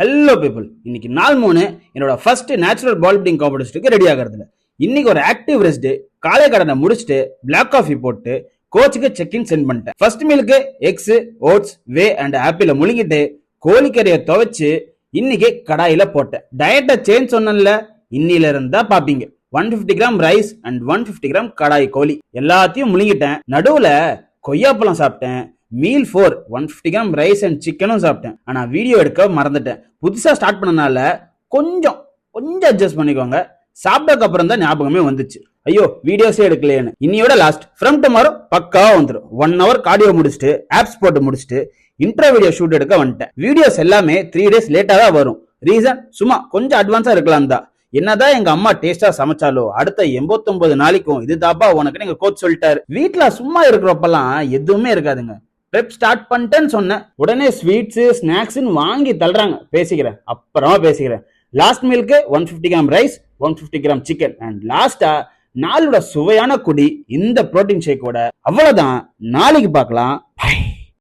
Hello people, இன்னைக்கு நாள் 3 என்னோட ஃபர்ஸ்ட் நேச்சுரல் பால் பில்டிங் காம்படிஷனுக்கு ரெடி ஆகிறதுல. இன்னைக்கு ஒரு ஆக்டிவ் ரெஸ்ட், காலை கடனை முடிச்சுட்டு பிளாக் காஃபி போட்டு கோச்சுக்கு செக்இன் சென்ட் பண்ணிட்டேன். ஃபர்ஸ்ட் மீலுக்கு எக்ஸ், ஓட்ஸ், வே அண்ட் ஆப்பிள முழுங்கிட்டு கோழிக்கறியை துவைச்சு இன்னைக்கு கடாயில போட்டேன். டயட்டை சேஞ்ச் சொன்னல, இன்னில இருந்தா பாப்பீங்க. 150 கிராம் ரைஸ் அண்ட் 150 கிராம் கடாய் கோழி எல்லாத்தையும் முழுங்கிட்டேன். நடுவுல கொய்யாப்பழம் சாப்பிட்டேன். மீல் 4 150 கிராம் ரைஸ் அண்ட் சிக்கனும் சாப்பிட்டேன். ஆனா வீடியோ எடுக்க மறந்துட்டேன். புதுசா ஸ்டார்ட் பண்ணனால கொஞ்சம் அட்ஜஸ்ட் பண்ணிக்கோங்க. சாப்பிட்டதுக்கு அப்புறம் தான் ஞாபகமே வந்துச்சு, ஐயோ வீடியோஸே எடுக்கலையேன்னு. இன்னையோட லாஸ்ட் ஃப்ரம் டுமாரோ பக்காவா வந்துடும். 1 hour கார்டியோ முடிச்சுட்டு ஆப்ஸ் போட்டு முடிச்சுட்டு இன்ட்ரோ வீடியோ ஷூட் எடுக்க வந்துட்டேன். வீடியோஸ் எல்லாமே 3 days லேட்டா தான் வரும். ரீசன் சும்மா கொஞ்சம் அட்வான்ஸா இருக்கலாம் தான். என்னதான் எங்க அம்மா டேஸ்டா சமைச்சாலோ அடுத்த 89 நாளைக்கும் இது தாப்பா உனக்கு எங்க கோச் சொல்லிட்டாரு. வீட்டுல சும்மா இருக்கிறப்பெல்லாம் எதுவுமே இருக்காதுங்க. ப்ரெப் ஸ்டார்ட் பண்ணிட்டேன்னு சொன்னேன், உடனே ஸ்வீட்ஸ் ஸ்நாக்ஸ்ன்னு வாங்கி தள்ளுறாங்க. பேசிக்கிறேன், அப்புறமா பேசிக்கிறேன். லாஸ்ட் மீலுக்கு 150 gram rice, 150 gram chicken and லாஸ்டா நாளோட சுவையான குடி இந்த புரோட்டீன் ஷேக்கோட. அவ்வளவுதான், நாளைக்கு பார்க்கலாம்.